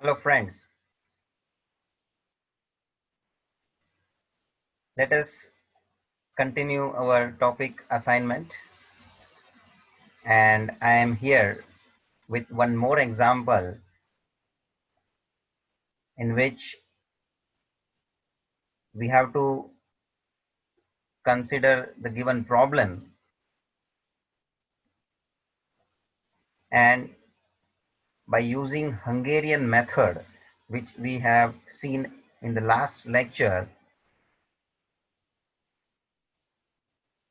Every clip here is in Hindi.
Hello friends, let us continue our topic assignment, and I am here with one more example in which we have to consider the given problem, and by using Hungarian method which we have seen in the last lecture,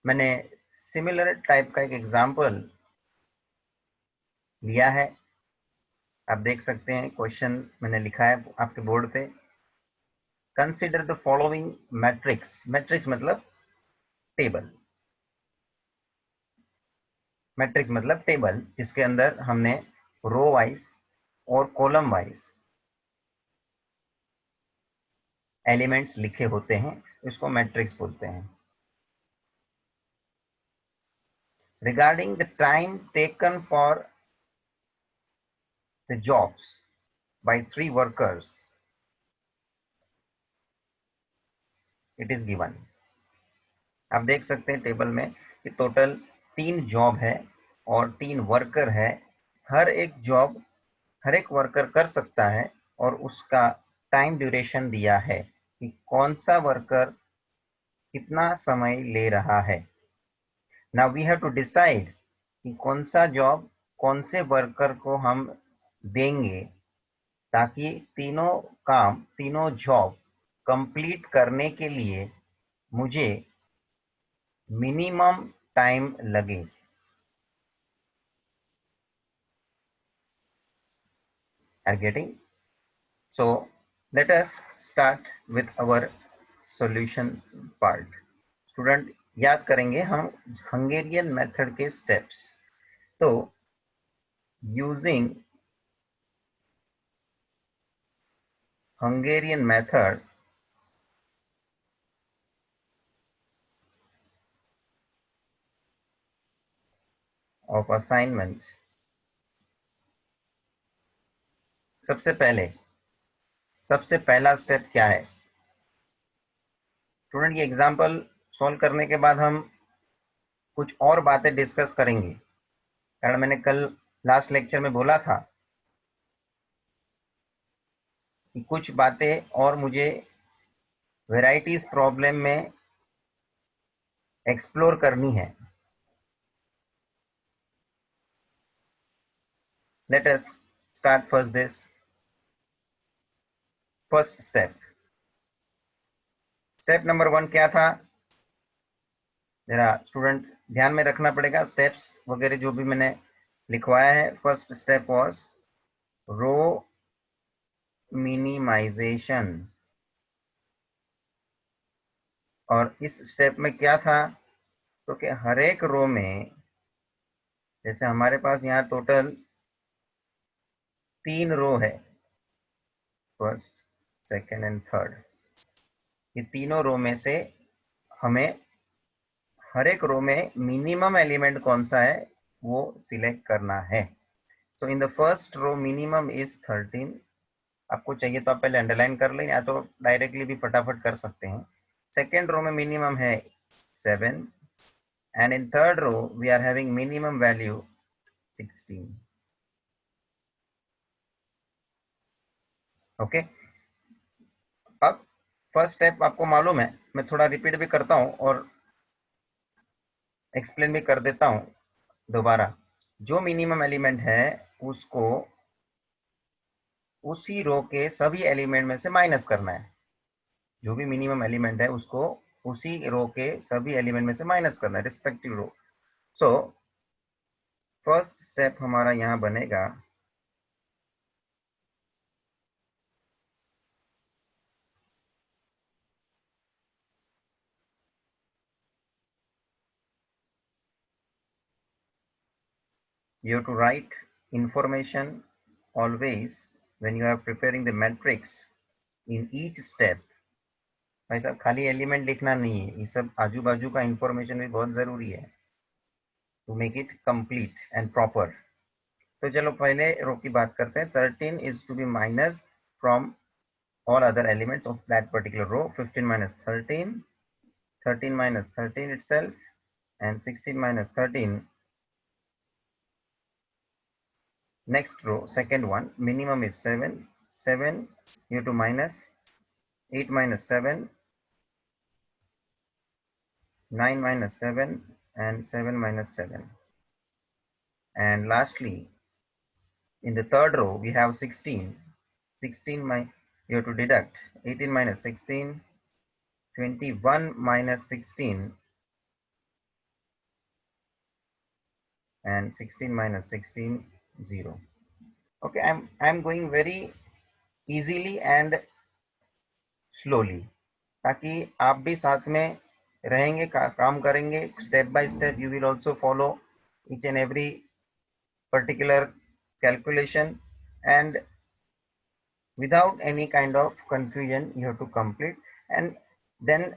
मैंने similar type का एक example लिया है। आप देख सकते हैं क्वेश्चन मैंने लिखा है आपके बोर्ड पे। Consider the following matrix. Matrix मतलब टेबल, मैट्रिक्स मतलब टेबल जिसके अंदर हमने रो वाइज और कॉलम वाइज एलिमेंट्स लिखे होते हैं, इसको मैट्रिक्स बोलते हैं। Regarding the time taken for the jobs by 3 workers, it is given. आप देख सकते हैं टेबल में कि टोटल 3 जॉब है और 3 वर्कर है। हर एक जॉब हर एक वर्कर कर सकता है और उसका टाइम ड्यूरेशन दिया है कि कौन सा वर्कर कितना समय ले रहा है। Now we have to decide कि कौन सा जॉब कौन से वर्कर को हम देंगे ताकि तीनों काम तीनों जॉब कंप्लीट करने के लिए मुझे मिनिमम टाइम लगे। Are getting? So let us start with our solution part. Student याद करेंगे हम हंगेरियन मेथड के स्टेप्स। तो using Hungarian method of assignment, सबसे पहला स्टेप क्या है स्टूडेंट? ये एग्जांपल सॉल्व करने के बाद हम कुछ और बातें डिस्कस करेंगे, कारण मैंने कल लास्ट लेक्चर में बोला था कि कुछ बातें और मुझे वेराइटीज प्रॉब्लम में एक्सप्लोर करनी है। Let us start first this first step. Step number 1 क्या था? जरा स्टूडेंट ध्यान में रखना पड़ेगा, स्टेप्स वगैरह जो भी मैंने लिखवाया है। First step was row minimization, और इस स्टेप में क्या था तो कि हर एक रो में, जैसे हमारे पास यहाँ टोटल 3 रो है, फर्स्ट सेकेंड एंड थर्ड, ये तीनों रो में से हमें हर एक रो में मिनिमम एलिमेंट कौन सा है वो सिलेक्ट करना है। So in the first row minimum is 13। आपको चाहिए तो आप पहले अंडरलाइन कर लें या तो डायरेक्टली भी फटाफट कर सकते हैं। सेकेंड रो में मिनिमम है 7 and in third row we are having minimum value 16। Okay, अब फर्स्ट स्टेप आपको मालूम है, मैं थोड़ा रिपीट भी करता हूं और एक्सप्लेन भी कर देता हूं दोबारा। जो मिनिमम एलिमेंट है उसको उसी रो के सभी एलिमेंट में से माइनस करना है। जो भी मिनिमम एलिमेंट है उसको उसी रो के सभी एलिमेंट में से माइनस करना है, रिस्पेक्टिव रो। सो फर्स्ट स्टेप हमारा यहां बनेगा you have to write information always when you are preparing the matrix in each step। भाई साहब खाली एलिमेंट लिखना नहीं है, ये सब आजू बाजू का इंफॉर्मेशन भी बहुत जरूरी है to make it complete and proper. तो चलो पहले रो की बात करते हैं. 13 is to be minus from all other elements of that particular row. 15 minus 13, 13 minus 13 itself, and 16 minus 13. Next row, second one, minimum is 7. 7 you have to minus 8 minus 7, 9 minus 7, and 7 minus 7. And lastly, in the third row we have 16. 16 you have to deduct 18 minus 16, 21 minus 16, and 16 minus 16, 0. Okay, I'm going very easily and slowly, ताकि आप भी साथ में रहेंगे, काम करेंगे step by step. You will also follow each and every particular calculation, and without any kind of confusion you have to complete, and then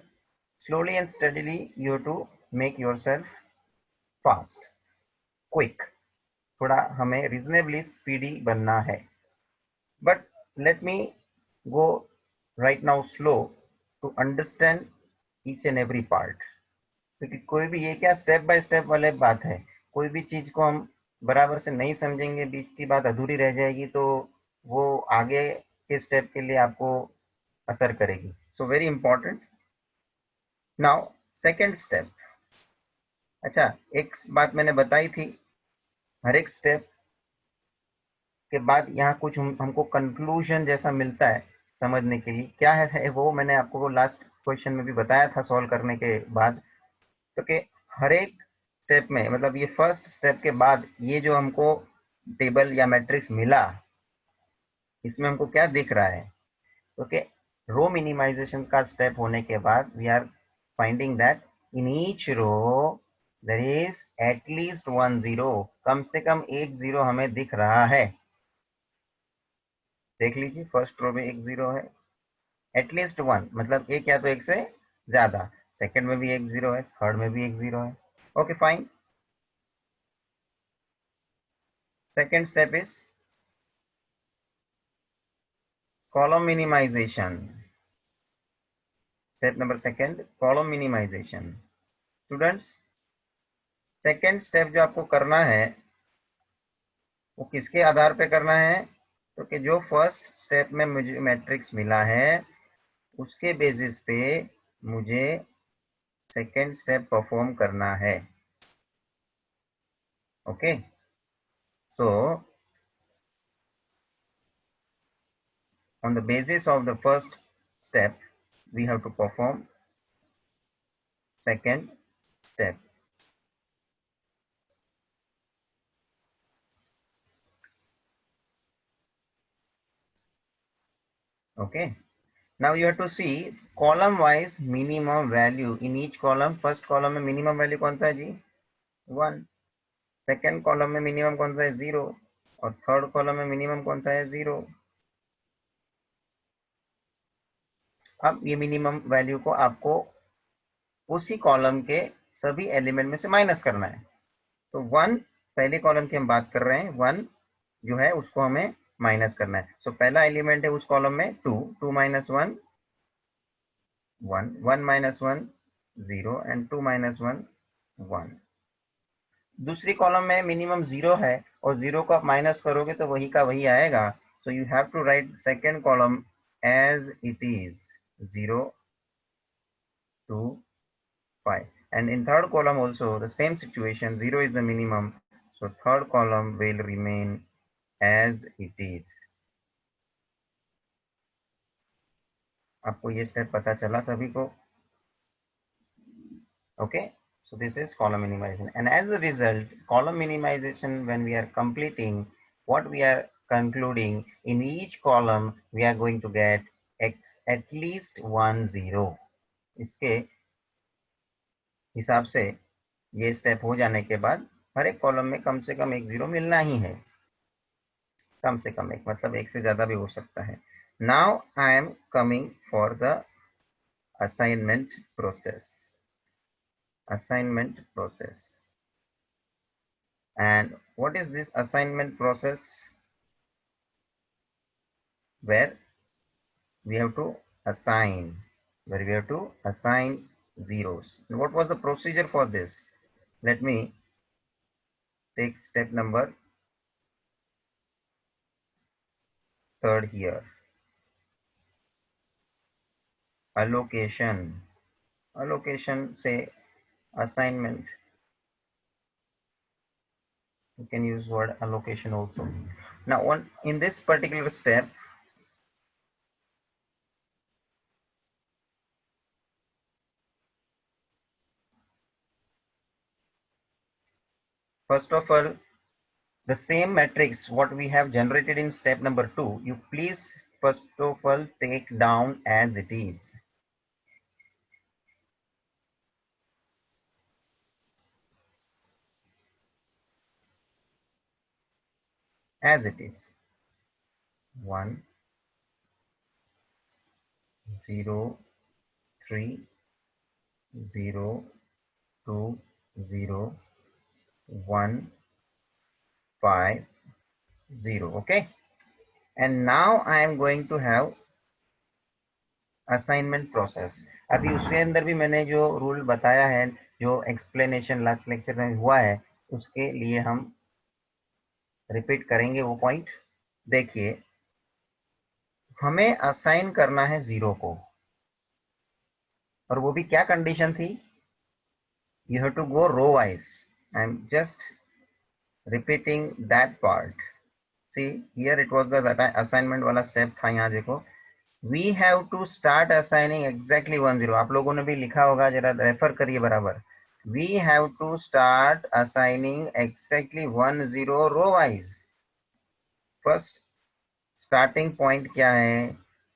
slowly and steadily you have to make yourself fast, quick. थोड़ा हमें reasonably speedy बनना है. But let me go right now slow to understand each and every part. क्योंकि कोई भी ये क्या स्टेप बाय स्टेप वाले बात है, कोई भी चीज को हम बराबर से नहीं समझेंगे, बीच की बात अधूरी रह जाएगी, तो वो आगे के स्टेप के लिए आपको असर करेगी. So very important. Now second step. अच्छा, एक बात मैंने बताई थी, हर एक स्टेप के बाद यहाँ कुछ हमको कंक्लूजन जैसा मिलता है समझने के लिए. क्या है वो मैंने आपको लास्ट क्वेश्चन में भी बताया था सॉल्व करने के बाद. तो कि हर एक स्टेप में, मतलब ये फर्स्ट स्टेप के बाद ये जो हमको टेबल या मैट्रिक्स मिला, इसमें हमको क्या दिख रहा है? ओके, रो मिनिमाइजेशन का स्टेप होने के बाद we are finding that in each row there is at least 1 0. कम से कम एक जीरो हमें दिख रहा है. देख लीजिए, फर्स्ट रो में एक जीरो है, एटलीस्ट 1 मतलब एक या तो एक से ज्यादा. सेकंड में भी एक जीरो है, थर्ड में भी एक जीरो है. Okay fine. Second step is column minimization. Step number second, column minimization. Students, second step जो आपको करना है वो किसके आधार पे करना है? तो कि जो फर्स्ट स्टेप में मुझे मैट्रिक्स मिला है उसके बेसिस पे मुझे सेकेंड स्टेप परफॉर्म करना है. Okay, so on the basis of the first step we have to perform second step. Okay, now you have to see column wise minimum value in each column. first column में minimum value कौन सा है जी? 1. सेकेंड कॉलम में मिनिमम कौन सा है? 0. और थर्ड कॉलम में मिनिमम कौन सा है? 0. अब ये मिनिमम वैल्यू को आपको उसी कॉलम के सभी एलिमेंट में से माइनस करना है. तो 1 पहले कॉलम की हम बात कर रहे हैं, 1 जो है उसको हमें माइनस करना है. सो पहला एलिमेंट है उस कॉलम में 2. 2 माइनस 1, 1. 1 माइनस 1, 0. And 2 minus 1, 1. दूसरी कॉलम में मिनिमम 0 है और 0 को आप माइनस करोगे तो वही का वही आएगा. So you have to write second column as it is, 0, 2, 5. And in third column also the same situation, 0 is the minimum, so third column will remain as it is. आपको ये स्टेप पता चला सभी को? Okay, so this is column minimization, and as a result column minimization, when we are completing, what we are concluding, in each column we are going to get x at least 1 0. इसके हिसाब से ये स्टेप हो जाने के बाद हर एक कॉलम में कम से कम एक जीरो मिलना ही है. कम से कम एक मतलब एक से ज्यादा भी हो सकता है. Now I am coming for the assignment process. Assignment process. And what is this assignment process? Where we have to assign, zeros. And what was the procedure for this? Let me take step number third here. Allocation. Say assignment. You can use word allocation also. Now in this particular step, first of all, the same matrix what we have generated in step number 2, you please first of all take down as it is. As it is. 1, 0, 3, 0, 2, 0, 1, 5, 0. Okay. And now I am going to have assignment process. अभी उसके अंदर भी मैंने जो रूल बताया है, जो एक्सप्लेनेशन लास्ट लेक्चर में हुआ है, उसके लिए हम रिपीट करेंगे वो पॉइंट. देखिए, हमें असाइन करना है 0 को, और वो भी क्या कंडीशन थी? You have to go row wise. I am just repeating that part. See here it was the assignment वाला स्टेप था. यहाँ देखो, we have to start assigning exactly 10. आप लोगों ने भी लिखा होगा, जरा रेफर करिए बराबर. we have to start assigning exactly 10 row wise. First starting point क्या है?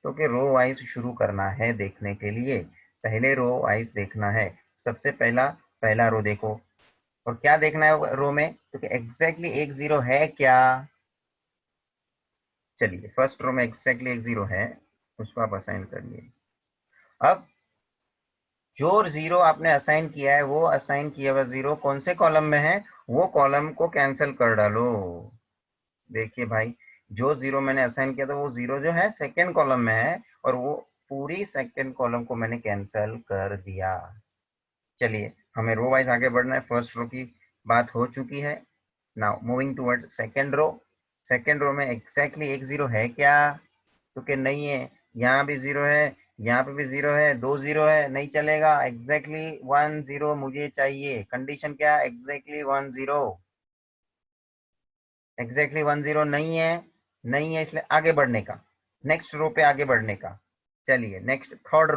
तो कि रो वाइज शुरू करना है. देखने के लिए पहले रो वाइज देखना है. सबसे पहला रो देखो, और क्या देखना है रो में? तो कि एग्जैक्टली एक जीरो है क्या? चलिए, फर्स्ट रो में एग्जैक्टली एक जीरो है, उसको आप असाइन करिए. अब जो जीरो आपने असाइन किया है, वो असाइन किया हुआ जीरो कौन से कॉलम में है? वो कॉलम को कैंसिल कर डालो. देखिए भाई, जो जीरो मैंने असाइन किया था वो जीरो जो है सेकेंड कॉलम में है, और वो पूरी सेकेंड कॉलम को मैंने कैंसिल कर दिया. चलिए, हमें रो वाइज आगे बढ़ना है. फर्स्ट रो की बात हो चुकी है. Now moving towards second row. Second row में एग्जैक्टली एक जीरो है क्या? तो कि नहीं है. यहाँ भी जीरो है, यहाँ पे भी जीरो है, दो जीरो है, नहीं चलेगा. एग्जैक्टली 10 मुझे चाहिए. कंडीशन क्या? एग्जैक्टली 10. एग्जैक्टली 10 नहीं है, इसलिए आगे बढ़ने का, नेक्स्ट रो पे आगे बढ़ने का. चलिए, नेक्स्ट थर्ड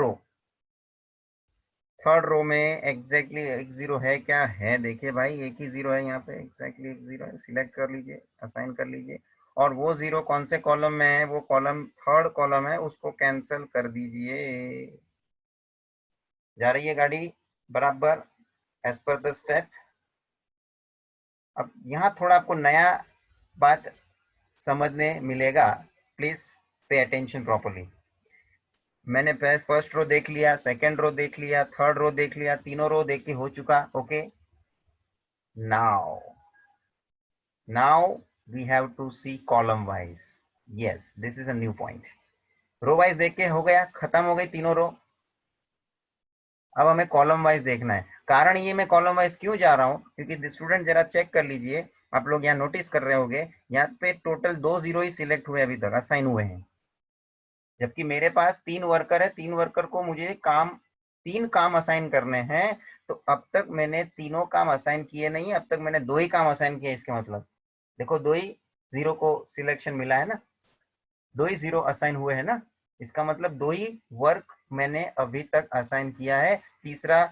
रो में एग्जैक्टली एक जीरो है क्या? है. देखिए भाई, एक ही जीरो है यहाँ पे, एग्जैक्टली एक जीरो है. सिलेक्ट कर लीजिए, असाइन कर लीजिए. और वो जीरो कौन से कॉलम में है? वो कॉलम थर्ड कॉलम है, उसको कैंसिल कर दीजिए. जा रही है गाड़ी बराबर एज पर द स्टेप. अब यहाँ थोड़ा आपको नया बात समझने मिलेगा. Please pay attention properly. मैंने फर्स्ट रो देख लिया, सेकंड रो देख लिया, थर्ड रो देख लिया, तीनों रो देख के हो चुका. Okay. Now we have to see column wise. Yes, this is a new point. Row wise देख के हो गया, खत्म हो गई तीनों रो. अब हमें कॉलम वाइज देखना है. कारण ये मैं कॉलम वाइज क्यों जा रहा हूँ? क्योंकि स्टूडेंट जरा चेक कर लीजिए, आप लोग यहाँ नोटिस कर रहे होंगे, यहाँ पे टोटल 2 जीरो ही सिलेक्ट हुए, अभी तक असाइन हुए हैं. जबकि मेरे पास 3 वर्कर है, 3 वर्कर को मुझे तीन काम असाइन करने हैं. तो अब तक मैंने तीनों काम असाइन किए नहीं, अब तक मैंने 2 ही काम असाइन किए. इसके मतलब देखो, 2 ही जीरो को सिलेक्शन मिला है ना, 2 ही जीरो असाइन हुए हैं ना. इसका मतलब 2 ही वर्क मैंने अभी तक असाइन किया है. तीसरा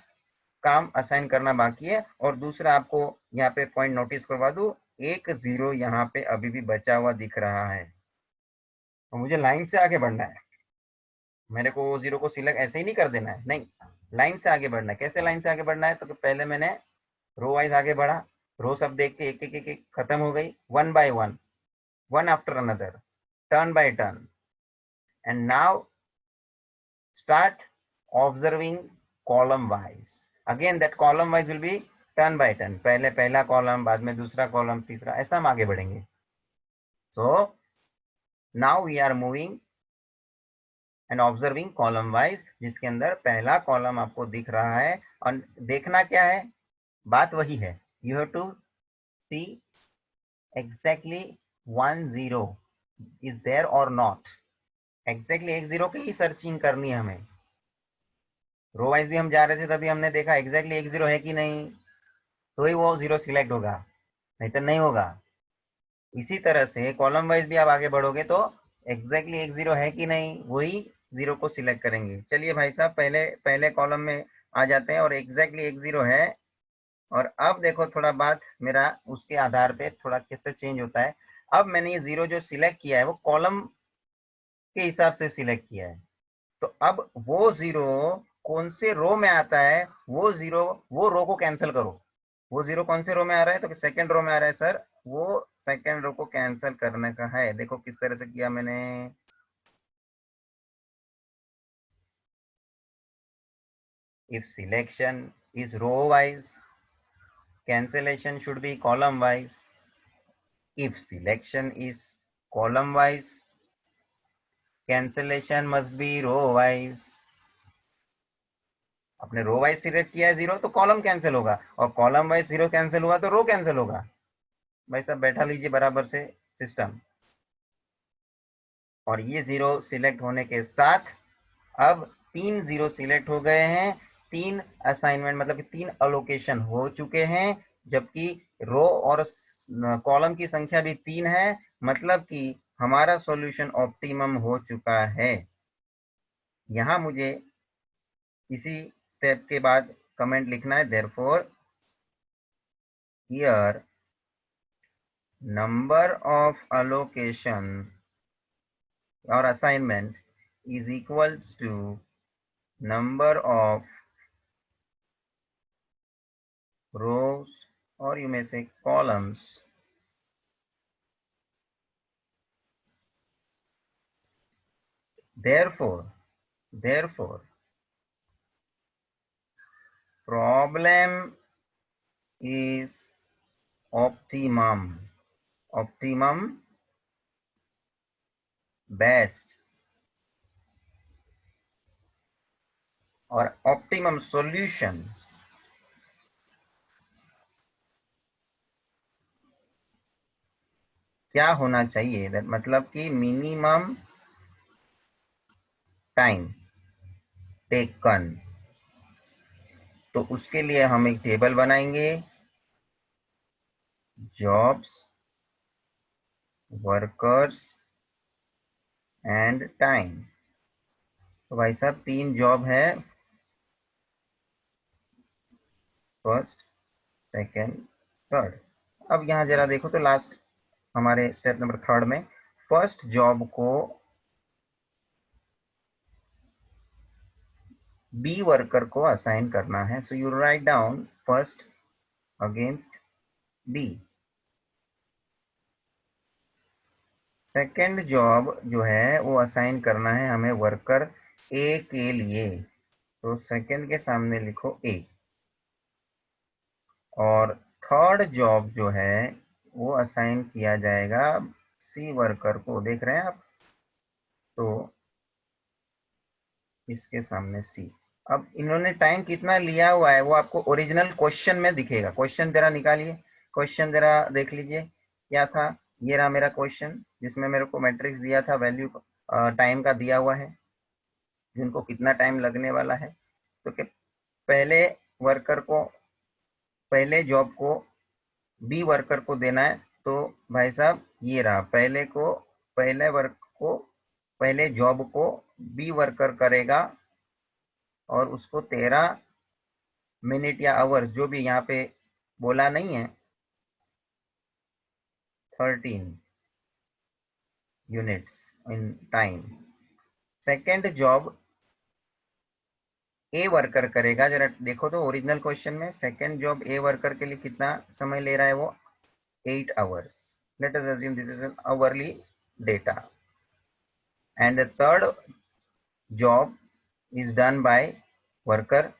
काम असाइन करना बाकी है. और दूसरा, आपको यहाँ पे पॉइंट नोटिस करवा दूं, एक जीरो यहाँ पे अभी भी बचा हुआ दिख रहा है. तो मुझे लाइन से आगे बढ़ना है. मेरे को वो जीरो को सिलेक्ट ऐसे ही नहीं कर देना है, नहीं, लाइन से आगे बढ़ना है. कैसे लाइन से आगे बढ़ना है? तो पहले मैंने रो वाइज आगे बढ़ा. रो सब देख के एक एक एक, एक खत्म हो गई, one by one, one after another, turn by turn. And now start observing column wise. Again, that column wise will be turn by turn, पहले पहला कॉलम, बाद में दूसरा कॉलम, तीसरा, ऐसा हम आगे बढ़ेंगे। So now we are moving and observing column wise, जिसके अंदर पहला कॉलम आपको दिख रहा है। और देखना क्या है, बात वही है, you have to see exactly 10 is there और नॉट। एग्जैक्टली 10 की ही सर्चिंग करनी है हमें। रो वाइज भी हम जा रहे थे, तभी हमने देखा एग्जैक्टली 10 है कि नहीं, तो ही वो 0 सिलेक्ट होगा, नहीं तो नहीं होगा। इसी तरह से कॉलम वाइज भी आप आगे बढ़ोगे तो एग्जैक्टली 10 है कि नहीं, वही 0 को सिलेक्ट करेंगे। चलिए भाई साहब, पहले पहले कॉलम में आ जाते हैं और एग्जैक्टली 10 है। और अब देखो, थोड़ा बात मेरा उसके आधार पे थोड़ा कैसे चेंज होता है। अब मैंने ये 0 जो सिलेक्ट किया है वो कॉलम के हिसाब से सिलेक्ट किया है, तो अब वो 0 कौन से रो में आता है, वो 0, वो रो को कैंसिल करो। वो 0 कौन से रो में आ रहा है, तो सेकंड रो में आ रहा है सर, वो सेकंड रो को कैंसिल करने का है। देखो किस तरह से किया मैंने। If selection is row wise, cancellation should be column wise. If selection is column wise, cancellation must be row wise. आपने रो वाइज सिलेक्ट किया है 0, तो कॉलम कैंसिल होगा, और कॉलम वाइज 0 कैंसिल हुआ तो रो कैंसिल होगा। भाई साहब बैठा लीजिए बराबर से सिस्टम। और ये 0 सिलेक्ट होने के साथ अब 3 0 सिलेक्ट हो गए हैं, 3 असाइनमेंट मतलब कि 3 अलोकेशन हो चुके हैं, जबकि रो और कॉलम की संख्या भी 3 है, मतलब कि हमारा सॉल्यूशन ऑप्टिमम हो चुका है। यहां मुझे इसी स्टेप के बाद कमेंट लिखना है, therefore here number of allocation और assignment is equals to number of rows, or you may say columns, therefore problem is optimum best और optimum solution क्या होना चाहिए, मतलब कि मिनिमम टाइम टेकन। तो उसके लिए हम एक टेबल बनाएंगे, जॉब्स, वर्कर्स एंड टाइम। तो भाई साहब 3 जॉब है, फर्स्ट, सेकेंड, थर्ड। अब यहाँ जरा देखो तो लास्ट हमारे स्टेप नंबर 3 में फर्स्ट जॉब को बी वर्कर को असाइन करना है। So you write down first against B. Second job जो है वो असाइन करना है हमें वर्कर ए के लिए, तो सेकेंड के सामने लिखो ए। और थर्ड जॉब जो है वो असाइन किया जाएगा सी वर्कर को, देख रहे हैं आप, तो इसके सामने सी। अब इन्होंने टाइम कितना लिया हुआ है वो आपको ओरिजिनल क्वेश्चन में दिखेगा। क्वेश्चन जरा निकालिए, क्वेश्चन जरा देख लीजिए क्या था। ये रहा मेरा क्वेश्चन, जिसमें मेरे को मैट्रिक्स दिया था, वैल्यू टाइम का दिया हुआ है, जिनको कितना टाइम लगने वाला है। तो कि पहले वर्कर को, पहले जॉब को बी वर्कर को देना है। तो भाई साहब ये रहा, पहले को, पहले वर्क को, पहले जॉब को बी वर्कर करेगा और उसको 13 मिनट या आवर्स, जो भी यहाँ पे बोला नहीं है, 13 units in time. Second job a worker करेगा, जरा देखो तो ओरिजिनल क्वेश्चन में सेकेंड जॉब ए वर्कर के लिए कितना समय ले रहा है वो, 8 hours. Let us assume this is an hourly data. And the third job is done by worker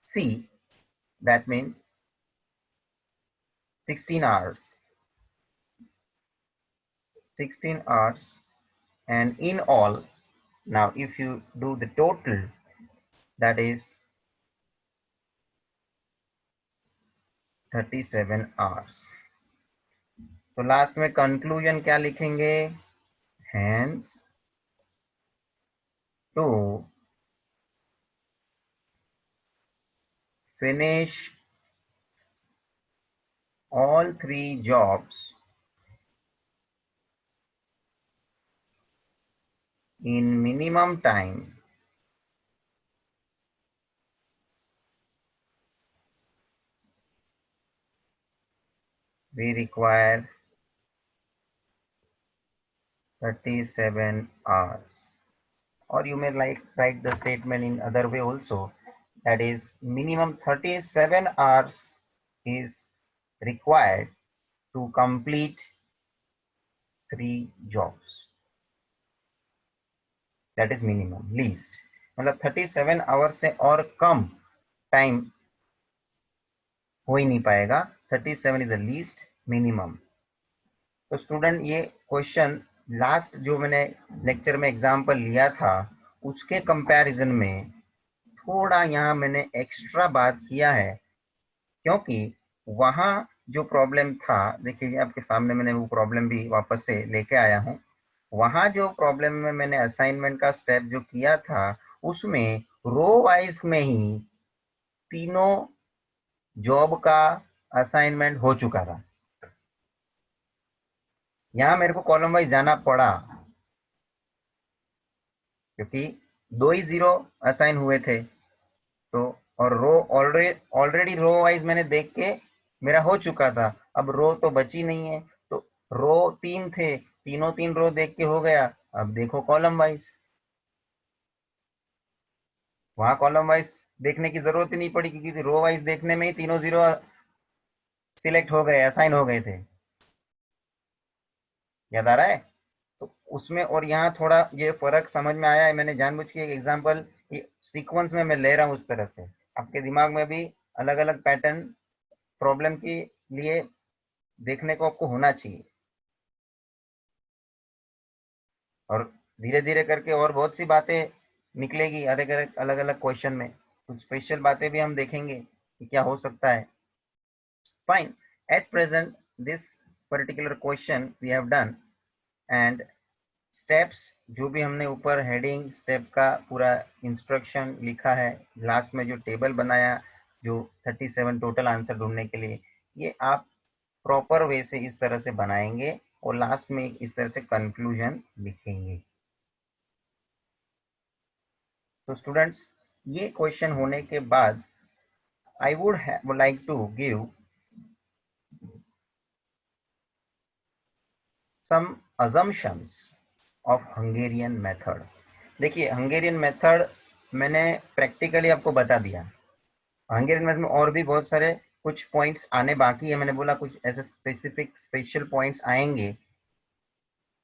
C. That means 16 hours. 16 hours, and in all, now if you do the total, that is 37 hours. तो लास्ट में कंक्लूजन क्या लिखेंगे? Hence, to finish all 3 jobs in minimum time, we require 37 hours. Or you may write the statement in other way also, that is minimum 37 hours is required to complete 3 jobs. That is minimum. Least मतलब 37 आवर्स से और कम टाइम हो ही नहीं पाएगा. 37 इज द लीस्ट मिनिमम. तो स्टूडेंट ये क्वेश्चन लास्ट जो मैंने लेक्चर में एग्जांपल लिया था उसके कंपैरिजन में थोड़ा यहाँ मैंने एक्स्ट्रा बात किया है, क्योंकि वहां जो प्रॉब्लम था, देखिए आपके सामने मैंने वो प्रॉब्लम भी वापस से लेके आया हूँ. वहां जो प्रॉब्लम में मैंने असाइनमेंट का स्टेप जो किया था उसमें रो वाइज में ही तीनों जॉब का असाइनमेंट हो चुका था. यहाँ मेरे को कॉलम वाइज जाना पड़ा क्योंकि 2 ही 0 असाइन हुए थे. तो और रो ऑलरेडी रो वाइज मैंने देख के मेरा हो चुका था. अब रो तो बची नहीं है, तो रो 3 थे, तीनों 3 रो देख के हो गया. अब देखो कॉलम वाइज, वहां कॉलम वाइज देखने की जरूरत ही नहीं पड़ी क्योंकि रो वाइज देखने में ही तीनों 0 सिलेक्ट हो गए, असाइन हो गए थे. याद आ रहा है? तो उसमें और यहाँ थोड़ा ये फर्क समझ में आया है. मैंने जानबूझ के एक एग्जांपल सीक्वेंस में मैं ले रहा हूँ उस तरह से, आपके दिमाग में भी अलग अलग पैटर्न प्रॉब्लम के लिए देखने को आपको होना चाहिए. और धीरे धीरे करके और बहुत सी बातें निकलेगी अलग अलग अलग अलग क्वेश्चन में. कुछ स्पेशल बातें भी हम देखेंगे कि क्या हो सकता है. Fine. At present this particular question we have done, and steps जो भी हमने ऊपर हेडिंग स्टेप का पूरा इंस्ट्रक्शन लिखा है, लास्ट में जो टेबल बनाया जो 37 टोटल आंसर ढूंढने के लिए, ये आप प्रॉपर वे से इस तरह से बनाएंगे और लास्ट में इस तरह से कंक्लूजन लिखेंगे. तो स्टूडेंट्स ये क्वेश्चन होने के बाद I would like to give some assumptions of Hungarian method. देखिए हंगेरियन मेथड मैंने प्रैक्टिकली आपको बता दिया. हंगेरियन मेथड में और भी बहुत सारे कुछ पॉइंट्स आने बाकी है. मैंने बोला कुछ ऐसे स्पेसिफिक स्पेशल पॉइंट्स आएंगे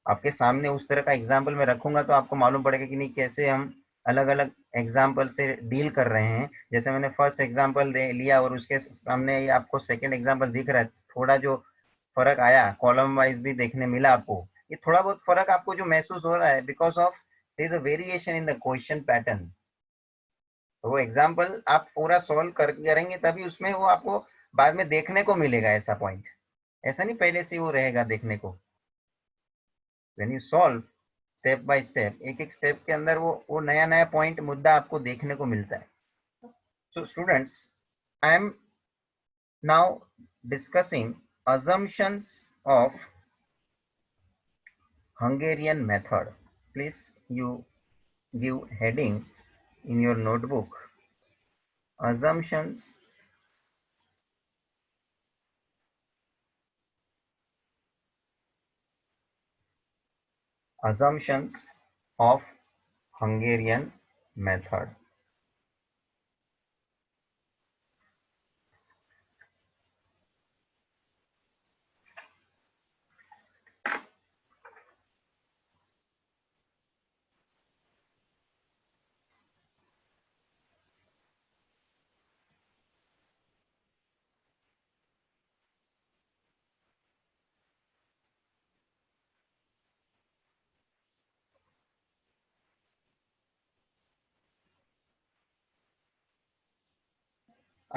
आपके सामने, उस तरह का एग्जाम्पल मैं रखूंगा तो आपको मालूम पड़ेगा कि नहीं कैसे हम अलग अलग एग्जाम्पल से डील कर रहे हैं. जैसे मैंने फर्स्ट एग्जाम्पल दे लिया और उसके सामने आपको सेकंड एग्जाम्पल दिख रहा है. थोड़ा जो फर्क आया कॉलम वाइज भी देखने मिला आपको, ये थोड़ा बहुत फर्क आपको जो महसूस हो रहा है because of their is a variation in the question pattern. तो वो एग्जाम्पल आप पूरा सॉल्व करेंगे तभी उसमें वो आपको बाद में देखने को मिलेगा ऐसा पॉइंट. ऐसा नहीं पहले से वो रहेगा देखने को. When you solve step by step, एक एक स्टेप के अंदर वो नया नया पॉइंट मुद्दा आपको देखने को मिलता है. So students, I am now discussing assumptions of Hungarian method. Please you give heading in your notebook, assumptions of Hungarian method.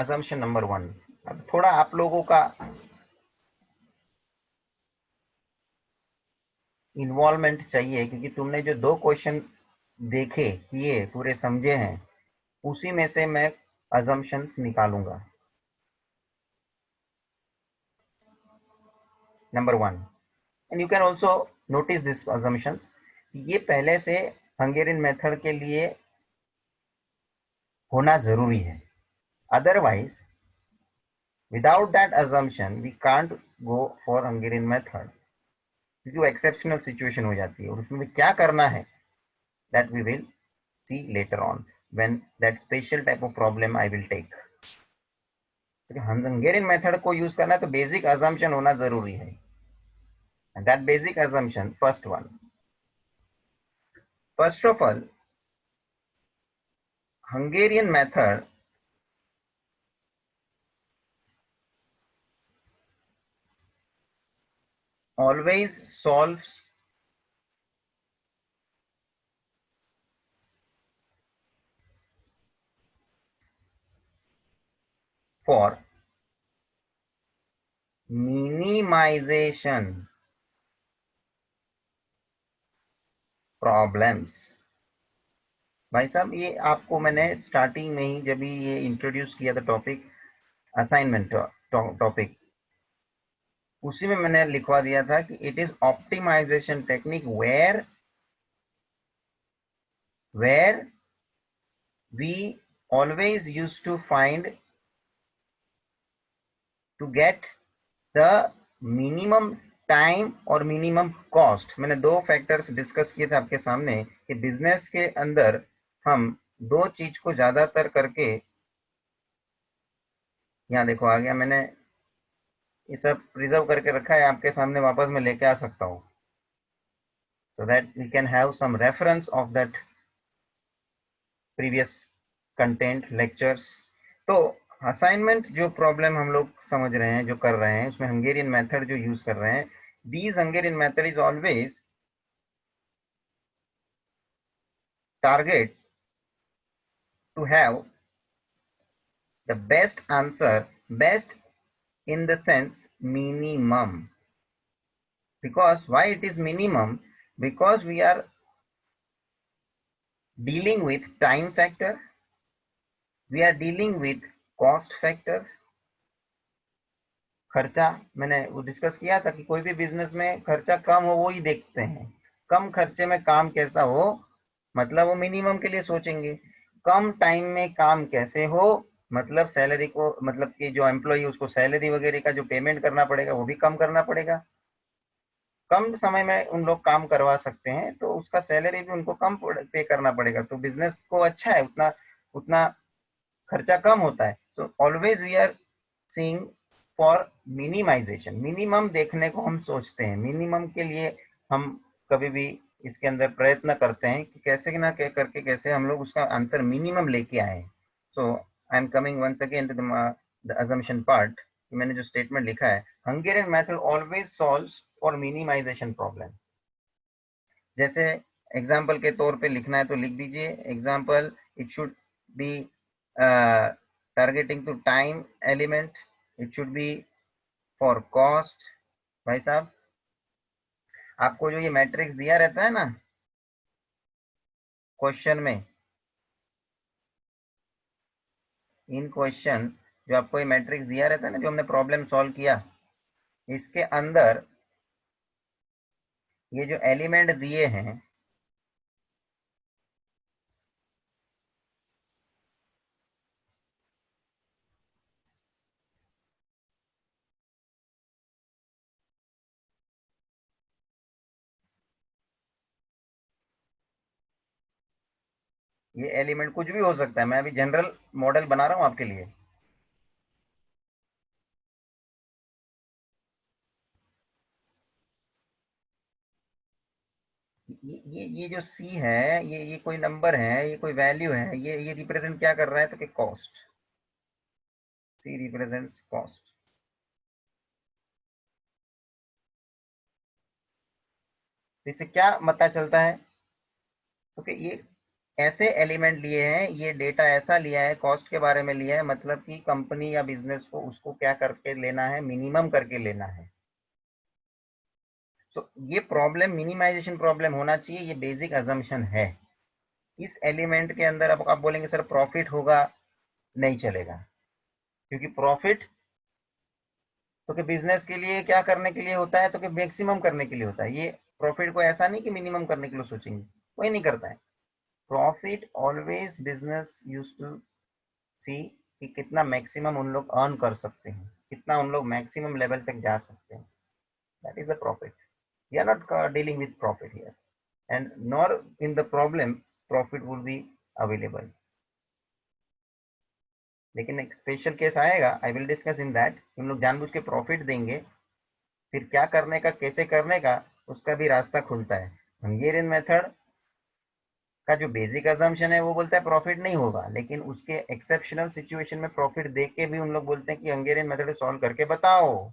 assumption number 1। अब थोड़ा आप लोगों का इन्वॉल्वमेंट चाहिए, क्योंकि तुमने जो 2 क्वेश्चन देखे, किए, पूरे समझे हैं, उसी में से मैं assumptions निकालूंगा। Number 1, and you can also notice this assumptions, ये पहले से हंगेरियन मेथड के लिए होना जरूरी है। Otherwise without that assumption we can't go for Hungarian method, क्योंकि वो एक्सेप्शनल सिचुएशन हो जाती है, और उसमें भी क्या करना है that we will see later on when that special type of problem I will take. Hungarian method को यूज करना है तो बेसिक assumption होना जरूरी है। And that basic assumption, first one, first of all, Hungarian method always solves for minimization problems। भाई साहब, ये आपको मैंने स्टार्टिंग में ही जब ये इंट्रोड्यूस किया था टॉपिक, असाइनमेंट टॉपिक, उसी में मैंने लिखवा दिया था कि it is optimization technique where we always use to find to get the minimum time और मिनिमम कॉस्ट। मैंने 2 फैक्टर्स डिस्कस किए थे आपके सामने कि बिजनेस के अंदर हम 2 चीज को ज्यादातर करके, यहाँ देखो आ गया, मैंने ये सब प्रिजर्व करके रखा है, आपके सामने वापस मैं लेके आ सकता हूँ, so that we can have some reference of that previous content lectures। तो असाइनमेंट जो प्रॉब्लम हम लोग समझ रहे हैं, जो कर रहे हैं, उसमें हंगेरियन मेथड जो यूज कर रहे हैं, these Hungarian method is always target to have the best answer, best in the sense minimum, because why it is minimum, because we are dealing with time factor, we are dealing with cost factor। खर्चा मैंने वो डिस्कस किया था कि कोई भी बिजनेस में खर्चा कम हो वो ही देखते हैं, कम खर्चे में काम कैसा हो, मतलब वो मिनिमम के लिए सोचेंगे। कम टाइम में काम कैसे हो, मतलब सैलरी को, मतलब कि जो एम्प्लॉय उसको सैलरी वगैरह का जो पेमेंट करना पड़ेगा वो भी कम करना पड़ेगा। कम समय में उन लोग काम करवा सकते हैं तो उसका सैलरी भी उनको कम पे करना पड़ेगा, तो बिजनेस को अच्छा है, उतना उतना खर्चा कम होता है। So always we are seeing for minimization, minimum देखने को हम सोचते हैं, मिनिमम के लिए हम कभी भी इसके अंदर प्रयत्न करते हैं कि कैसे ना करके कैसे हम लोग उसका आंसर मिनिमम लेके आए। So I am coming once again to the assumption part. मैंने जो स्टेटमेंट लिखा है, Hungarian method always solves for minimization problem. जैसे एग्जाम्पल के तौर पे लिखना है तो लिख दीजिए, example it should be targeting to time element, it should be for cost. भाई साहब, आपको जो ये मैट्रिक्स दिया रहता है ना क्वेश्चन में, इन क्वेश्चन जो आपको ये मैट्रिक्स दिया रहता है ना, जो हमने प्रॉब्लम सॉल्व किया, इसके अंदर ये जो एलिमेंट दिए हैं, ये एलिमेंट कुछ भी हो सकता है, मैं अभी जनरल मॉडल बना रहा हूं आपके लिए। ये जो सी है, ये कोई नंबर है, ये कोई वैल्यू है, ये रिप्रेजेंट क्या कर रहा है, तो कि कॉस्ट, सी रिप्रेजेंट्स कॉस्ट। इससे क्या पता चलता है, तो कि ये ऐसे एलिमेंट लिए हैं, ये डेटा ऐसा लिया है, कॉस्ट के बारे में लिया है, मतलब कि कंपनी या बिजनेस को उसको क्या करके लेना है, मिनिमम करके लेना है। सो ये प्रॉब्लम मिनिमाइजेशन प्रॉब्लम होना चाहिए, ये बेसिक अजम्पशन है। इस एलिमेंट के अंदर आप बोलेंगे सर प्रॉफिट होगा, नहीं चलेगा, क्योंकि प्रॉफिट तो कि बिजनेस के लिए क्या करने के लिए होता है, तो कि मैक्सिमम करने के लिए होता है। ये प्रॉफिट को ऐसा नहीं कि मिनिमम करने के लिए सोचेंगे, कोई नहीं करता है। Profit always business use to see कि कितना मैक्सिमम उन लोग अर्न कर सकते हैं, कितना उन लोग मैक्सिमम लेवल तक जा सकते हैं। That is the profit. We are not dealing with profit here, and nor in the problem profit would be available. लेकिन एक स्पेशल केस आएगा, I will discuss in that. हम लोग जानबूझ के प्रॉफिट देंगे, फिर क्या करने का, कैसे करने का, उसका भी रास्ता खुलता है। हंगेरियन मेथड का जो बेसिक अजम्पशन है वो बोलता है प्रॉफिट नहीं होगा, लेकिन उसके एक्सेप्शनल सिचुएशन में प्रॉफिट देख के भी उन लोग बोलते हैं कि हंगेरियन मेथड सॉल्व करके बताओ।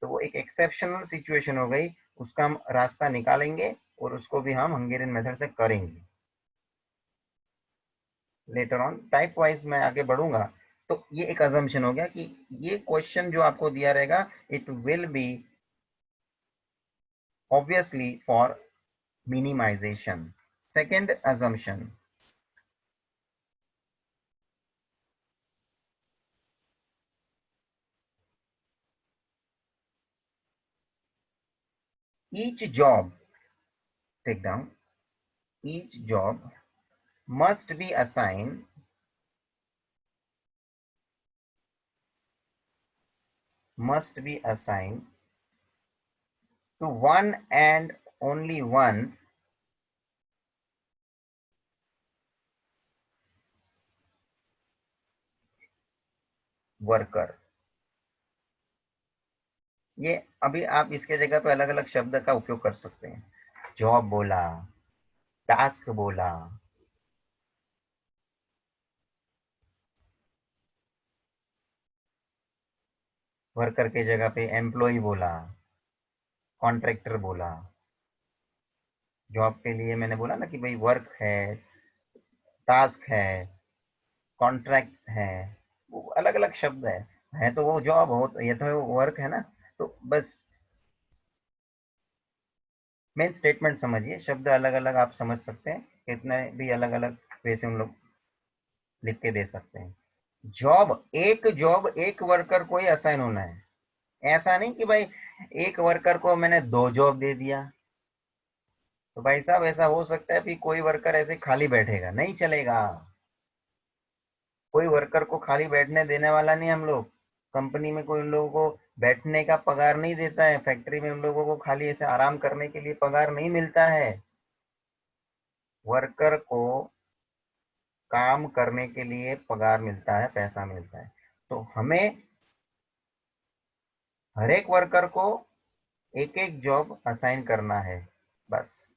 तो वो एक एक्सेप्शनल सिचुएशन हो गई, उसका हम रास्ता निकालेंगे और उसको भी हम हंगेरियन मेथड से करेंगे लेटर ऑन। टाइप वाइज मैं आगे बढ़ूंगा। तो ये एक अजम्पशन हो गया कि ये क्वेश्चन जो आपको दिया रहेगा, it will be obviously for minimization. Second assumption, each job, take down, each job must be assigned to one and only one worker. ये अभी आप इसके जगह पे अलग अलग शब्द का उपयोग कर सकते हैं। जॉब बोला, टास्क बोला, वर्कर के जगह पे एम्प्लॉय बोला, कॉन्ट्रैक्टर बोला। जॉब के लिए मैंने बोला ना कि भाई वर्क है, टास्क है, कॉन्ट्रैक्ट्स है, वो अलग अलग शब्द है तो वो जॉब हो, ये तो वर्क है ना। तो बस मेन स्टेटमेंट समझिए, शब्द अलग अलग आप समझ सकते हैं, कितने भी अलग अलग वे से हम लोग लिख के दे सकते हैं। जॉब एक वर्कर को ही असाइन होना है। ऐसा नहीं कि भाई एक वर्कर को मैंने 2 जॉब दे दिया, तो भाई साहब ऐसा हो सकता है कि कोई वर्कर ऐसे खाली बैठेगा, नहीं चलेगा। कोई वर्कर को खाली बैठने देने वाला नहीं हम लोग। कंपनी में कोई उन लोगों को बैठने का पगार नहीं देता है, फैक्ट्री में उन लोगों को खाली ऐसे आराम करने के लिए पगार नहीं मिलता है। वर्कर को काम करने के लिए पगार मिलता है, पैसा मिलता है। तो हमें हर एक वर्कर को एक एक जॉब असाइन करना है, बस।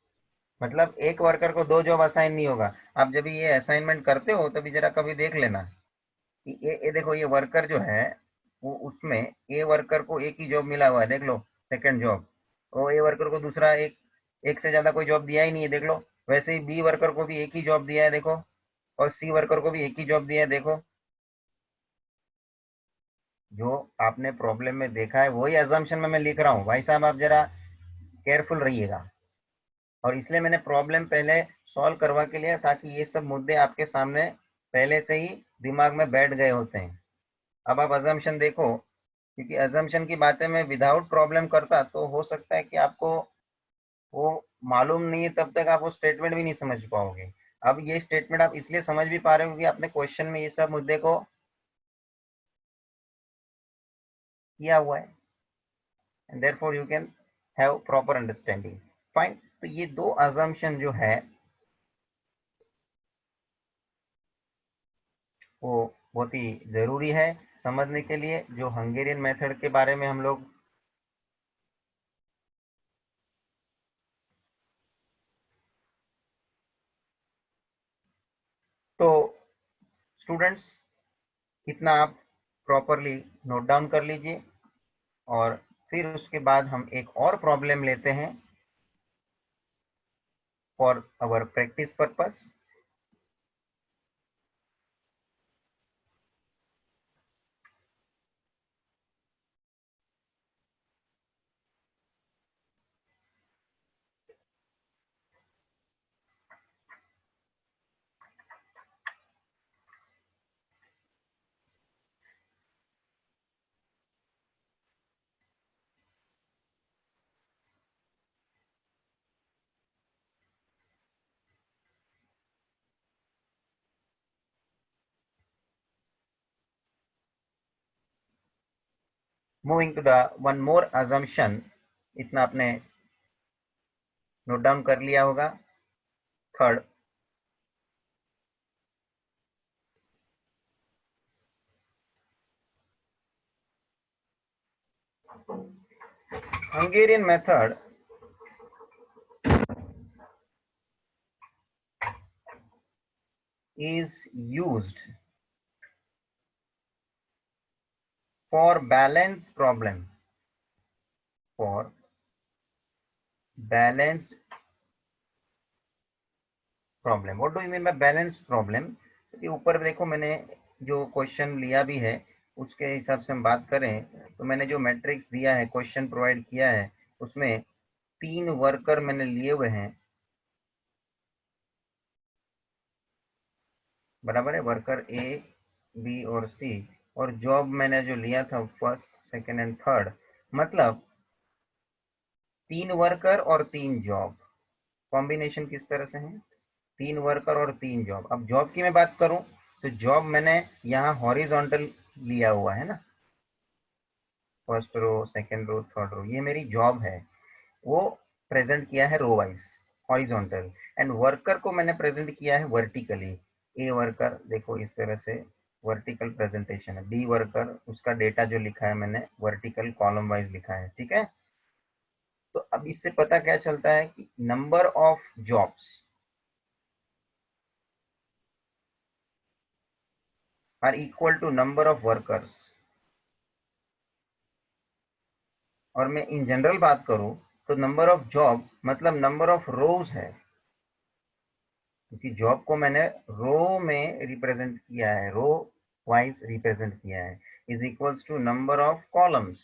मतलब एक वर्कर को 2 जॉब असाइन नहीं होगा। आप जब ये असाइनमेंट करते हो तभी जरा कभी देख लेना कि ये देखो, ये वर्कर जो है वो, उसमें ए वर्कर को एक ही जॉब मिला हुआ है, देख लो, सेकंड जॉब। और ए वर्कर को दूसरा एक एक से ज्यादा कोई जॉब दिया ही नहीं है, देख लो। वैसे ही बी वर्कर को भी एक ही जॉब दिया है, देखो। और सी वर्कर को भी एक ही जॉब दिया है, देखो। जो आपने प्रॉब्लम में देखा है वही अजम्पशन में मैं लिख रहा हूँ, भाई साहब आप जरा केयरफुल रहिएगा। और इसलिए मैंने प्रॉब्लम पहले सॉल्व करवा के लिया, ताकि ये सब मुद्दे आपके सामने पहले से ही दिमाग में बैठ गए होते हैं। अब आप अजम्पशन देखो, क्योंकि अजम्पशन की बातें मैं विदाउट प्रॉब्लम करता तो हो सकता है कि आपको वो मालूम नहीं है, तब तक आप वो स्टेटमेंट भी नहीं समझ पाओगे। अब ये स्टेटमेंट आप इसलिए समझ भी पा रहे हो कि आपने क्वेश्चन में ये सब मुद्दे को किया हुआ है, and therefore you can have proper understanding. Fine. तो ये 2 अजम्पशन जो है वो बहुत ही जरूरी है समझने के लिए, जो हंगेरियन मेथड के बारे में हम लोग। तो स्टूडेंट्स, इतना आप प्रॉपरली नोट डाउन कर लीजिए, और फिर उसके बाद हम एक और प्रॉब्लम लेते हैं for our practice purpose. Moving to the one more assumption, इतना आपने नोट डाउन कर लिया होगा। Third, Hungarian method is used for balanced problem, for balanced problem. What do you mean by balanced problem? क्योंकि ऊपर देखो मैंने जो क्वेश्चन लिया भी है उसके हिसाब से हम बात करें तो मैंने जो मैट्रिक्स दिया है, क्वेश्चन प्रोवाइड किया है, उसमें 3 वर्कर मैंने लिए हुए हैं, बराबर है, वर्कर ए, बी और सी, और जॉब मैंने जो लिया था फर्स्ट, सेकंड एंड थर्ड, मतलब 3 वर्कर और 3 जॉब। कॉम्बिनेशन किस तरह से है? 3 वर्कर और 3 जॉब। अब जॉब की मैं बात करूं तो जॉब मैंने यहाँ हॉरिजॉन्टल लिया हुआ है ना, first row, second row, third row, ये मेरी जॉब है, वो प्रेजेंट किया है row wise, horizontal. And worker को मैंने प्रेजेंट किया है वर्टिकली। ए वर्कर देखो इस तरह से वर्टिकल प्रेजेंटेशन है, बी वर्कर उसका डेटा जो लिखा है मैंने वर्टिकल कॉलम वाइज लिखा है, ठीक है। तो अब इससे पता क्या चलता है कि number of jobs are equal to number of workers. और मैं इन जनरल बात करूं तो नंबर ऑफ जॉब मतलब नंबर ऑफ रोज है, क्योंकि जॉब को मैंने रो में रिप्रेजेंट किया है, रो वाइज रिप्रेजेंट किया है, is equals to number of columns,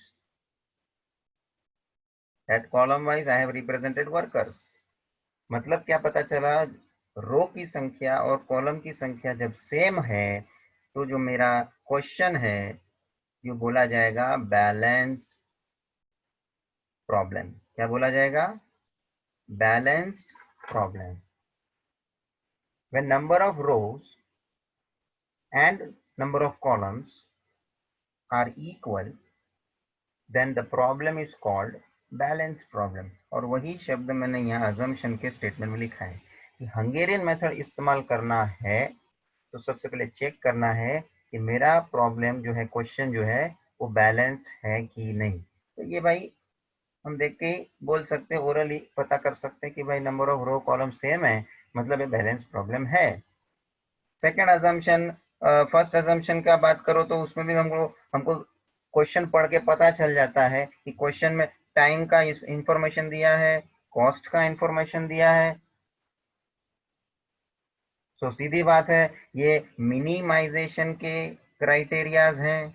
that column wise I have represented workers. मतलब क्या पता चला, रो की संख्या और कॉलम की संख्या जब सेम है तो जो मेरा क्वेश्चन है जो बोला जाएगा बैलेंस्ड प्रॉब्लम। क्या बोला जाएगा? Balanced problem. when number of rows and number of columns are equal, then the problem is called balanced problem। और वही शब्द मैंने यहाँ assumption के स्टेटमेंट में लिखा है कि हंगेरियन मेथड इस्तेमाल करना है तो सबसे पहले चेक करना है कि मेरा प्रॉब्लम जो है, क्वेश्चन जो है, वो बैलेंस्ड है कि नहीं। तो ये भाई हम देख के ही बोल सकते हैं, ओरली पता कर सकते हैं कि भाई number of row column same है, मतलब ये बैलेंस प्रॉब्लम है। सेकेंड अजम्पशन, फर्स्ट अजम्पशन का बात करो तो उसमें भी हमको हमको क्वेश्चन पढ़ के पता चल जाता है कि क्वेश्चन में टाइम का इंफॉर्मेशन दिया है, कॉस्ट का इंफॉर्मेशन दिया है। तो सीधी बात है, ये मिनिमाइजेशन के क्राइटेरियाज हैं,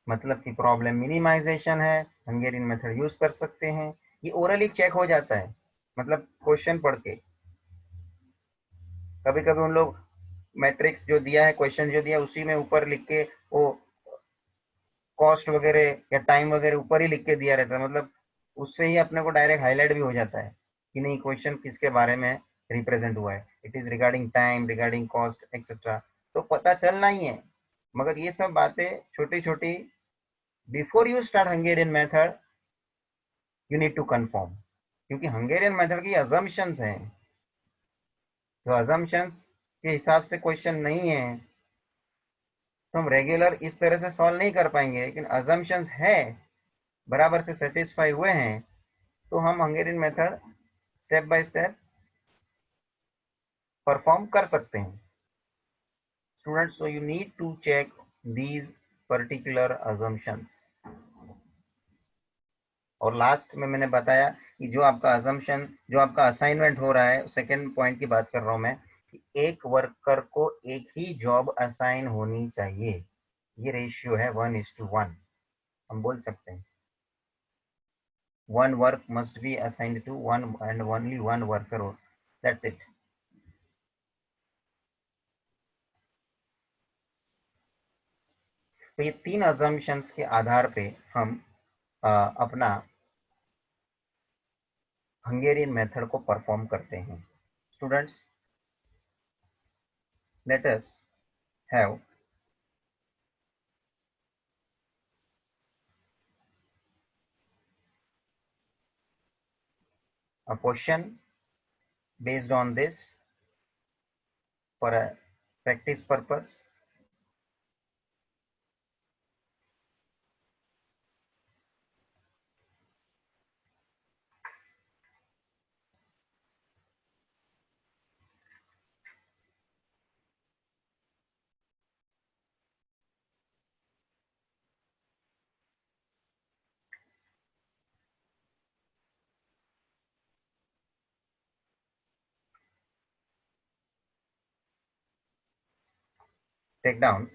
मतलब कि प्रॉब्लम मिनिमाइजेशन है, हंगेरियन मेथड यूज कर सकते हैं। ये ओरली चेक हो जाता है, मतलब क्वेश्चन पढ़ के। कभी कभी उन लोग मैट्रिक्स जो दिया है, क्वेश्चन जो दिया है, उसी में ऊपर लिख के वो कॉस्ट वगैरह या टाइम वगैरह ऊपर ही लिख के दिया रहता है, मतलब उससे ही अपने को डायरेक्ट हाईलाइट भी हो जाता है कि नहीं क्वेश्चन किसके बारे में रिप्रेजेंट हुआ है, it is regarding time, regarding cost etcetera. तो पता चलना ही है। मगर ये सब बातें छोटी छोटी, before you start Hungarian method you need to confirm, क्योंकि हंगेरियन मेथड की अजम्पशंस हैं, जो अजम्पशंस के हिसाब से क्वेश्चन नहीं है तो हम रेगुलर इस तरह से सॉल्व नहीं कर पाएंगे। लेकिन अजम्पशंस है, बराबर से सेटिस्फाई हुए हैं, तो हम Hungarian method step by step perform कर सकते हैं। Students, so you need to check these particular assumptions। और लास्ट में मैंने बताया कि जो आपका assumption, जो आपका असाइनमेंट हो रहा है, सेकेंड पॉइंट की बात कर रहा हूं मैं, कि एक वर्कर को एक ही जॉब असाइन होनी चाहिए। ये रेशियो है 1:1, हम बोल सकते हैं one work must be assigned to one and only one worker, that's it। तो ये 3 assumptions के आधार पे हम अपना हंगेरियन मेथड को परफॉर्म करते हैं। Students, let us have a question based on this for a practice purpose. Take down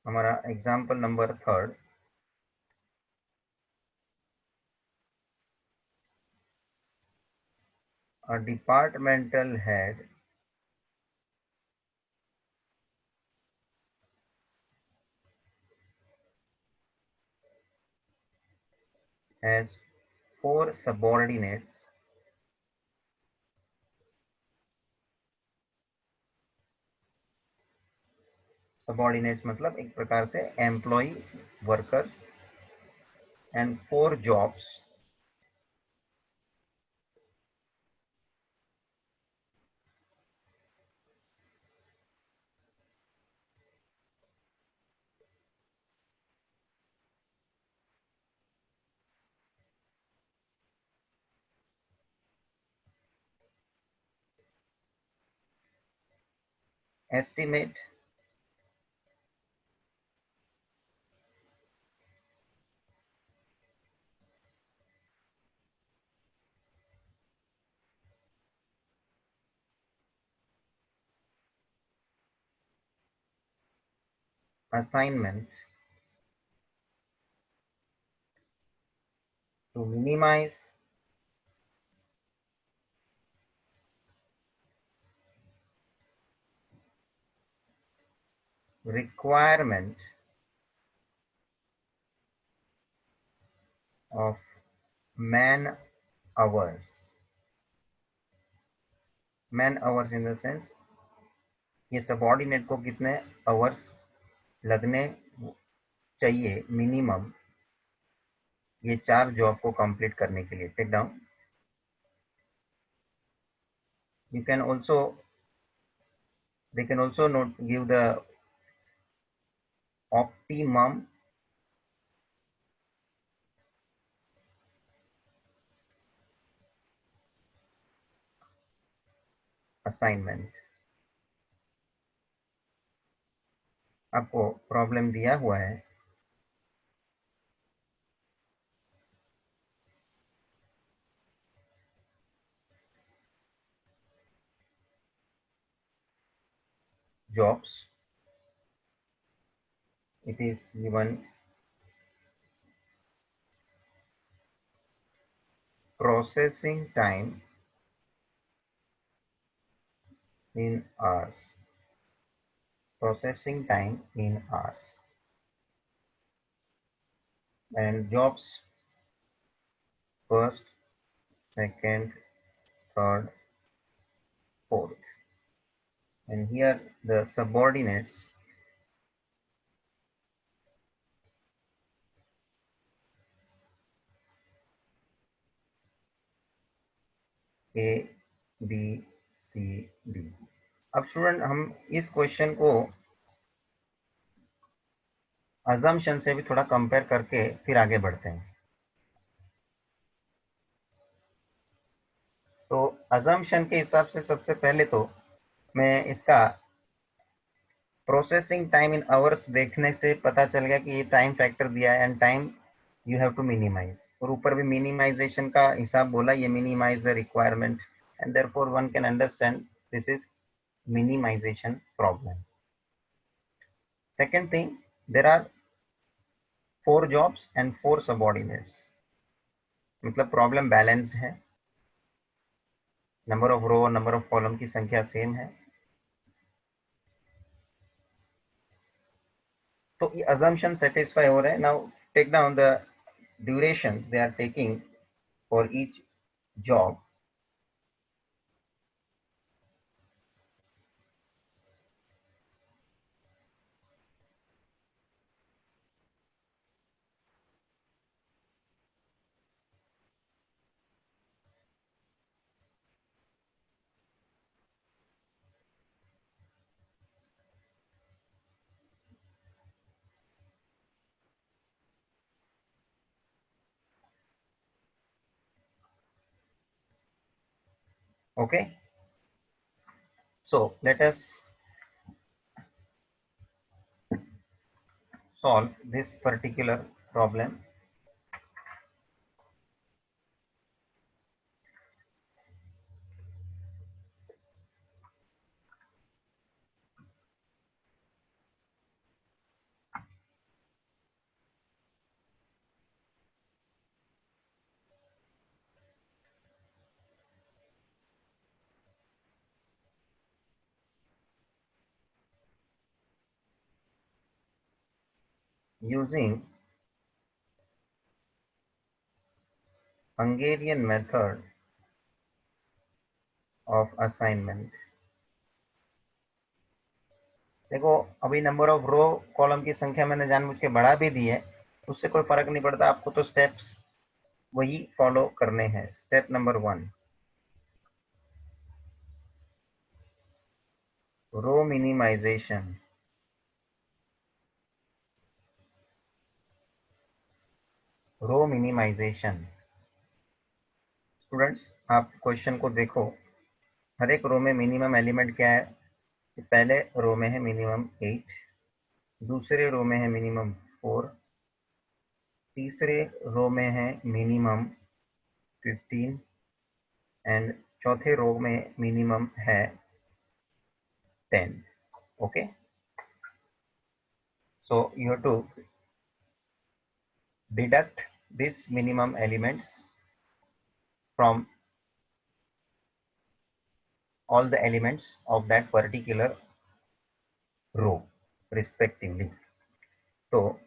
हमारा example number 3rd. A departmental head has 4 subordinates. Subordinates मतलब एक प्रकार से employ, workers, and 4 jobs. Estimate assignment to minimize requirement of man hours. Man hours in the sense ये सबऑर्डिनेट को कितने आवर्स लगने चाहिए मिनिमम ये 4 जॉब को कंप्लीट करने के लिए. Take down. You can also, they can also note, give the optimum assignment. आपको प्रॉब्लम दिया हुआ है jobs. It is given processing time in hours. Processing time in hours. And jobs first, second, third, fourth. And here the subordinates A, B, C, D. अब स्टूडेंट हम इस क्वेश्चन को अजम्पशन से भी थोड़ा कंपेयर करके फिर आगे बढ़ते हैं. तो अजम्पशन के हिसाब से सबसे पहले तो मैं इसका प्रोसेसिंग टाइम इन आवर्स देखने से पता चल गया कि ये टाइम फैक्टर दिया है and time you have to minimize. और ऊपर भी मिनिमाइजेशन का हिसाब बोला, ये minimize the requirement and therefore one can understand this is minimization problem. Second thing, there are 4 jobs and 4 subordinates. मतलब प्रॉब्लम बैलेंस्ड है, नंबर ऑफ रो और नंबर ऑफ कॉलम की संख्या सेम है. तो ये assumption satisfy हो रहे हैं. Now take down the durations they are taking for each job. Okay, so let us solve this particular problem. Using Hungarian method of assignment. देखो अभी नंबर ऑफ रो कॉलम की संख्या मैंने जानबूझ के बढ़ा भी दी है, उससे कोई फर्क नहीं पड़ता, आपको तो स्टेप्स वही फॉलो करने हैं। स्टेप नंबर 1, रो मिनिमाइजेशन। रो मिनिमाइजेशन, स्टूडेंट्स आप क्वेश्चन को देखो, हर एक रो में मिनिमम एलिमेंट क्या है? पहले रो में है मिनिमम 8, दूसरे रो में है मिनिमम 4, तीसरे रो में है मिनिमम 15 एंड चौथे रो में मिनिमम है 10. Okay, so you have to deduct these minimum elements from all the elements of that particular row respectively. So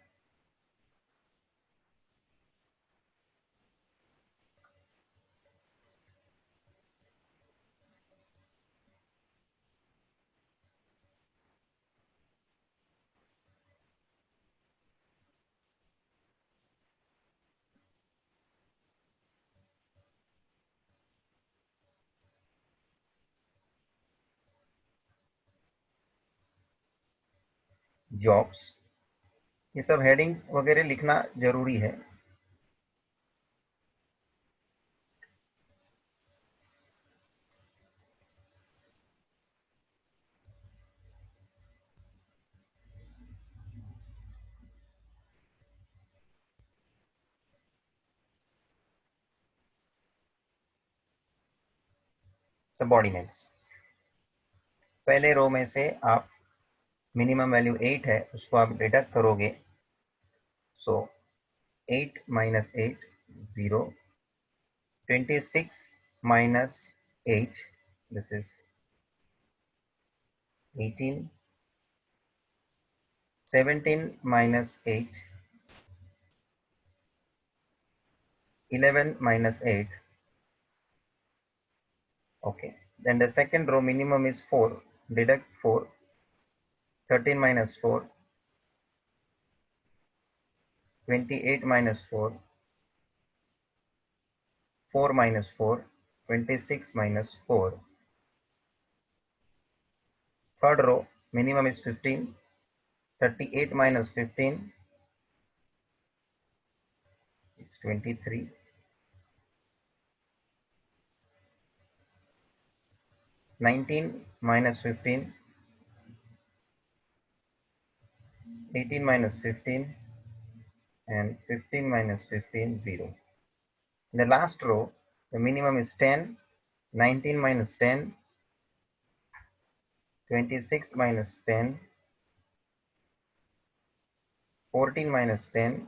jobs, ये सब हेडिंग वगैरह लिखना जरूरी है। सबऑर्डिनेट्स, पहले रो में से आप मिनिमम वैल्यू 8 है उसको आप डिडक्ट करोगे, सो 8 minus 8 0, 26 minus 8 this is 18, 17 minus 8 11 minus 8. Okay, then the second row minimum is 4, deduct 4, 13 minus 4, 28 minus 4, 4 minus 4, 26 minus 4. Third row minimum is 15, 38 minus 15 is 23, 19 minus 15, 18 minus 15 and 15 minus 15 0. In the last row the minimum is 10, 19 minus 10, 26 minus 10, 14 minus 10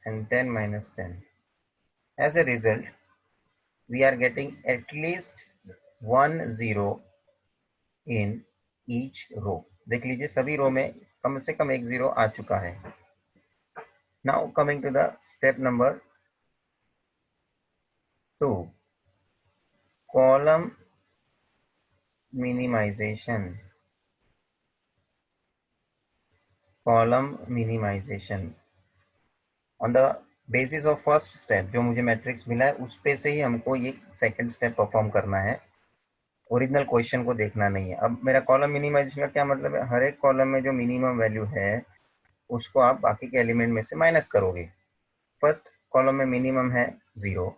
and 10 minus 10. As a result we are getting at least 1 0 in each row. देख लीजिए सभी रो में कम से कम एक 0 आ चुका है। Now coming to the step number 2, column minimization. Column minimization on the basis of first step, जो मुझे मैट्रिक्स मिला है उस पे से ही हमको ये सेकंड स्टेप परफॉर्म करना है, ओरिजिनल क्वेश्चन को देखना नहीं है। अब मेरा कॉलम मिनिमाइजेशन का क्या मतलब है? हर एक कॉलम में जो मिनिमम वैल्यू है उसको आप बाकी के एलिमेंट में से माइनस करोगे। फर्स्ट कॉलम में मिनिमम है 0,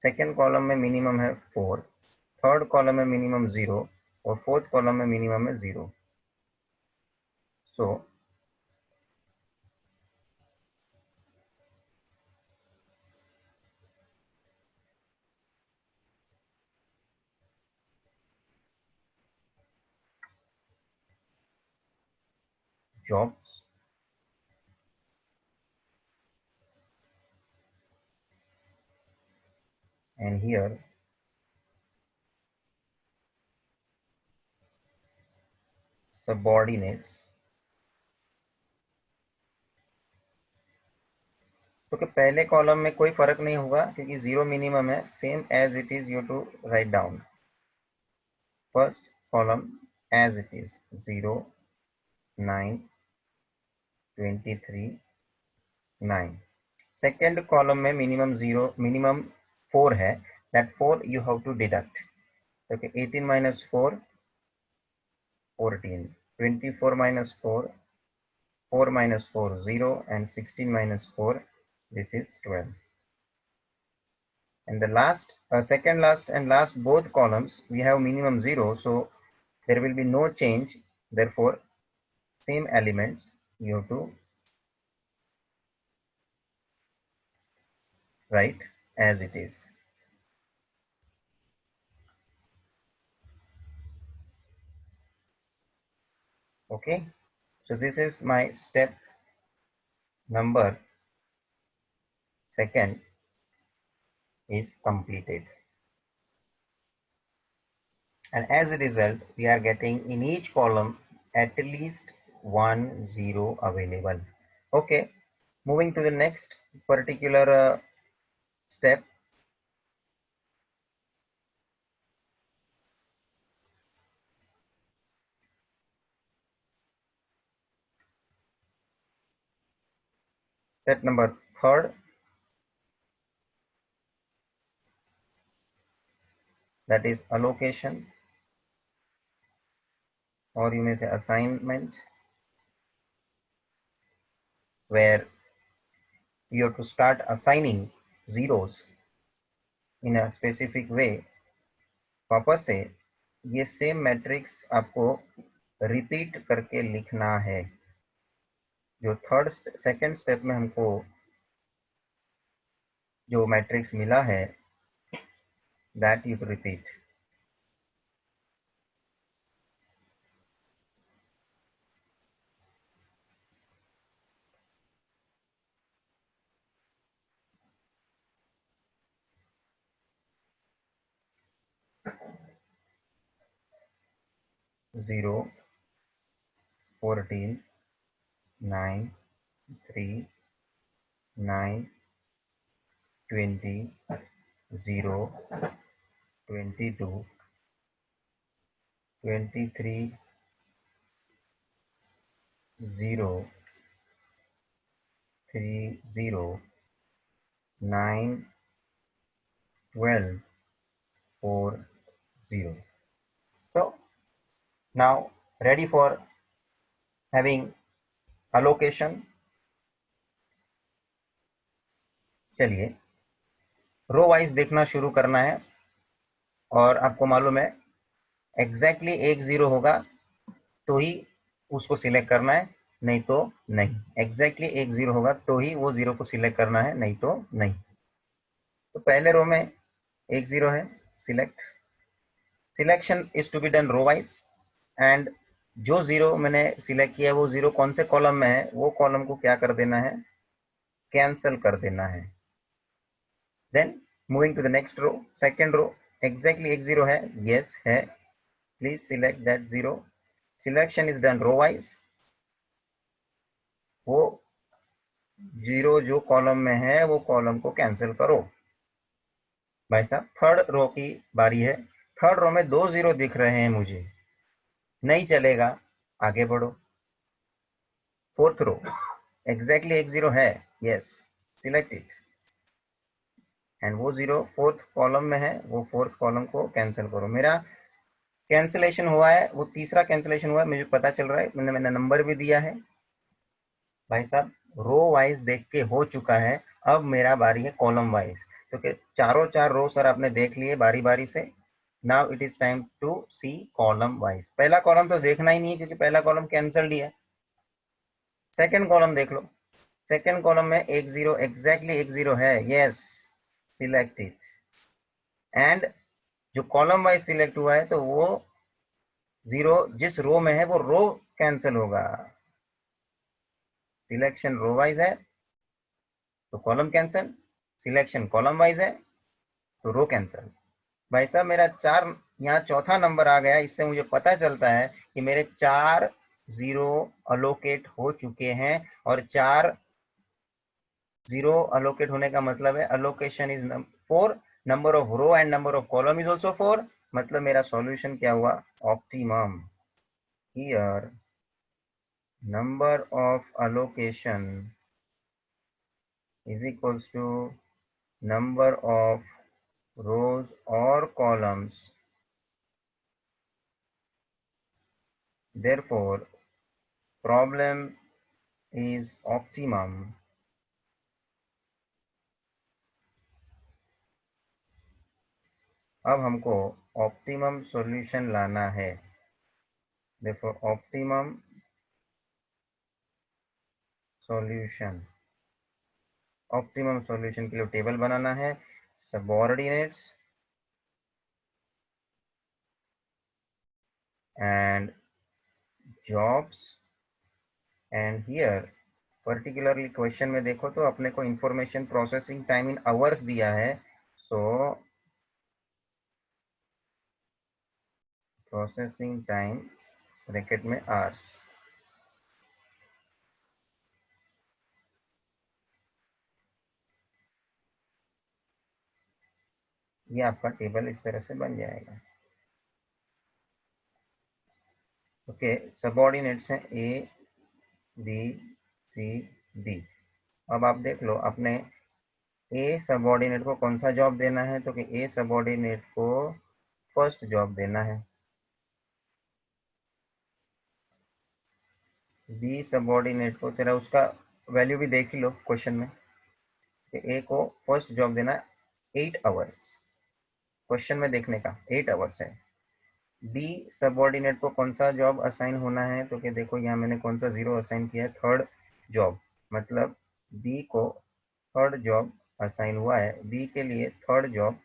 सेकेंड कॉलम में मिनिमम है 4, थर्ड कॉलम में मिनिमम 0 और फोर्थ कॉलम में मिनिमम है 0. सो jobs and here subordinates. तो कि पहले कॉलम में कोई फर्क नहीं होगा क्योंकि 0 मिनिमम है. Same as it is you to write down first column as it is 0 9 23 9. Second column में मिनिमम 0 मिनिमम 4 है. That 4 you have to deduct. Okay 18 minus 4 14. 24 minus 4 4 minus 4 0 and 16 minus 4 this is 12. And the last second last and last both columns we have minimum 0, so there will be no change. Therefore same elements you have to write as it is. Okay, so this is my step number second is completed. And as a result we are getting in each column at least 1 0 available. Okay, moving to the next particular step. Step number third, that is allocation, or you may say assignment, where you have to start assigning zeros in a specific way. वापस से ये सेम मैट्रिक्स आपको रिपीट करके लिखना है. जो थर्ड सेकेंड स्टेप में हमको जो मैट्रिक्स मिला है that you repeat. Zero 14 9 3 9 20 0 22 23 0 3 0 9 12 4 0. So now ready for having allocation. चलिए रो वाइज देखना शुरू करना है. और आपको मालूम है एग्जैक्टली एक 0 होगा तो ही उसको सिलेक्ट करना है, नहीं तो नहीं. एग्जैक्टली एक 0 होगा तो ही वो 0 को सिलेक्ट करना है, नहीं तो नहीं. तो पहले रो में एक 0 है. Select. Selection is to be done row wise. And जो 0 मैंने सिलेक्ट किया वो 0 कौन से कॉलम में है वो कॉलम को क्या कर देना है, कैंसिल कर देना है. Then moving to the next row. Second row exactly एक 0 है, यस है. Please select that 0. Selection is done row wise. वो 0 जो कॉलम में है वो कॉलम को कैंसिल करो. भाई साहब थर्ड रो की बारी है. थर्ड रो में 2 0 दिख रहे हैं मुझे, नहीं चलेगा, आगे बढ़ो. फोर्थ रो एग्जैक्टली एक 0 है, यस. Select it. एंड वो 0 फोर्थ कॉलम में है, वो फोर्थ कॉलम को कैंसिल करो. मेरा कैंसिलेशन हुआ है, वो तीसरा कैंसिलेशन हुआ है, मुझे पता चल रहा है. मैंने नंबर भी दिया है. भाई साहब रो वाइज देख के हो चुका है. अब मेरा बारी है कॉलम वाइज. क्योंकि चारों चार रो सर आपने देख लिए बारी बारी से. Now it is time to see column wise. पहला कॉलम तो देखना ही नहीं है क्योंकि पहला कॉलम कैंसल्ड ही है। सेकंड कॉलम देख लो। सेकंड कॉलम में एक जीरो, एग्जैक्टली एक जीरो है, यस, सिलेक्ट इट। एंड जो कॉलम वाइज सिलेक्ट हुआ है तो वो जीरो जिस रो में है वो रो कैंसिल होगा। सिलेक्शन रो वाइज है तो column cancel, selection column wise है तो रो कैंसिल। भाई साहब मेरा चार, यहाँ चौथा नंबर आ गया। इससे मुझे पता चलता है कि मेरे चार जीरो अलोकेट हो चुके हैं, और चार जीरो अलोकेट होने का मतलब है allocation is 4, number of row and number of column is also 4, मतलब मेरा सॉल्यूशन क्या हुआ, optimum. Here number of allocation is equals to number of rows or columns, therefore problem is optimum। अब हमको ऑप्टिमम सॉल्यूशन लाना है। देखो ऑप्टिमम सॉल्यूशन, ऑप्टिमम सॉल्यूशन के लिए टेबल बनाना है, subordinates and jobs. And here particularly question में देखो तो अपने को information processing time in hours दिया है, सो प्रोसेसिंग टाइम ब्रैकेट में आवर्स। ये आपका टेबल इस तरह से बन जाएगा। ओके, सबऑर्डिनेट्स हैं ए बी सी डी। अब आप देख लो अपने ए सबऑर्डिनेट को कौन सा जॉब देना है, तो कि ए सबऑर्डिनेट को फर्स्ट जॉब देना है। बी सबऑर्डिनेट को, तेरा उसका वैल्यू भी देख ही लो क्वेश्चन में, ए को फर्स्ट जॉब देना 8 आवर्स, क्वेश्चन में देखने का 8 आवर्स है। बी सबऑर्डिनेट को कौन सा जॉब असाइन होना है, तो कि देखो यहाँ मैंने कौन सा जीरो असाइन किया है, थर्ड जॉब, मतलब बी को थर्ड जॉब असाइन हुआ है। बी के लिए थर्ड जॉब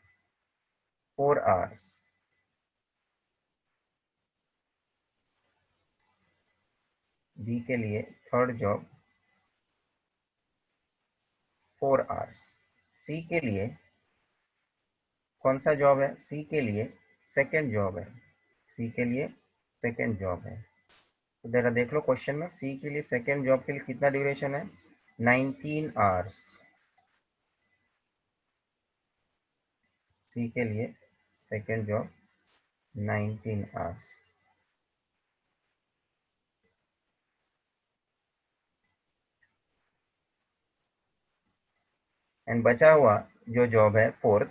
4 आवर्स, बी के लिए थर्ड जॉब 4 आवर्स। सी के लिए कौन सा जॉब है, सी के लिए सेकेंड जॉब है, सी के लिए सेकेंड जॉब है। तो जरा देख लो क्वेश्चन में, सी के लिए सेकेंड जॉब के लिए कितना ड्यूरेशन है, 19 आवर्स। सी के लिए सेकेंड जॉब 19 आवर्स। एंड बचा हुआ जो जॉब है फोर्थ,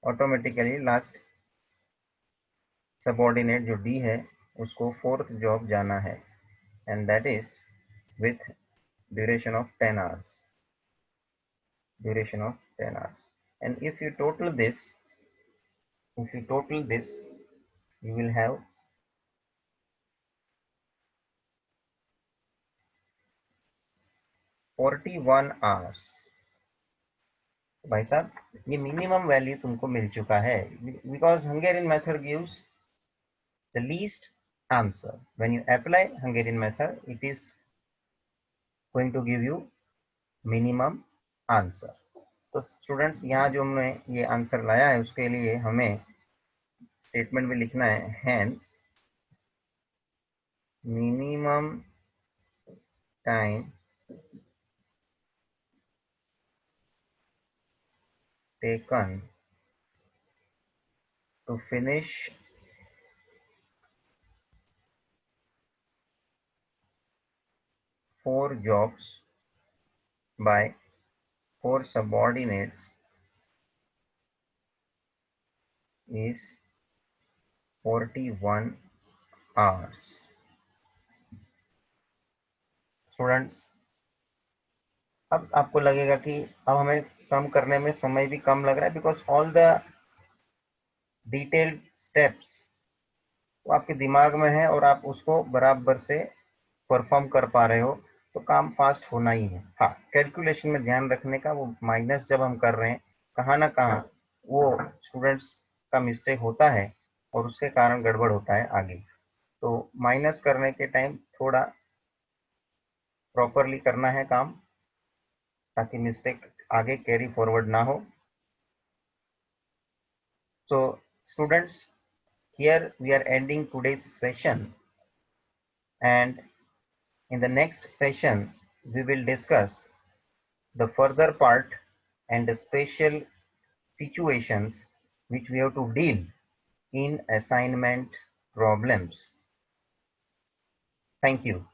ऑटोमेटिकली लास्ट सबऑर्डिनेट जो डी है उसको फोर्थ जॉब जाना है, and that is with duration of 10 hours, duration of 10 hours. And if you total this, you will have 41 hours। भाई साहब ये मिनिमम वैल्यू तुमको मिल चुका है, because Hungarian method gives the least answer. When you apply Hungarian method it is going to give you minimum answer. तो स्टूडेंट्स यहाँ जो हमने ये आंसर लाया है उसके लिए हमें स्टेटमेंट में लिखना है, hence minimum time taken to finish 4 jobs by 4 subordinates is 41 hours। Students अब आपको लगेगा कि अब हमें सम करने में समय भी कम लग रहा है, because all the detailed steps वो आपके दिमाग में है और आप उसको बराबर से परफॉर्म कर पा रहे हो, तो काम फास्ट होना ही है। हाँ, कैलकुलेशन में ध्यान रखने का, वो माइनस जब हम कर रहे हैं कहाँ ना कहाँ वो स्टूडेंट्स का मिस्टेक होता है और उसके कारण गड़बड़ होता है आगे। तो माइनस करने के टाइम थोड़ा प्रॉपरली करना है काम, ताकि मिस्टेक आगे कैरी फॉरवर्ड ना हो। So students, here we are ending today's session, and in the next session we will discuss the further part and the special situations which we have to deal in assignment problems. Thank you.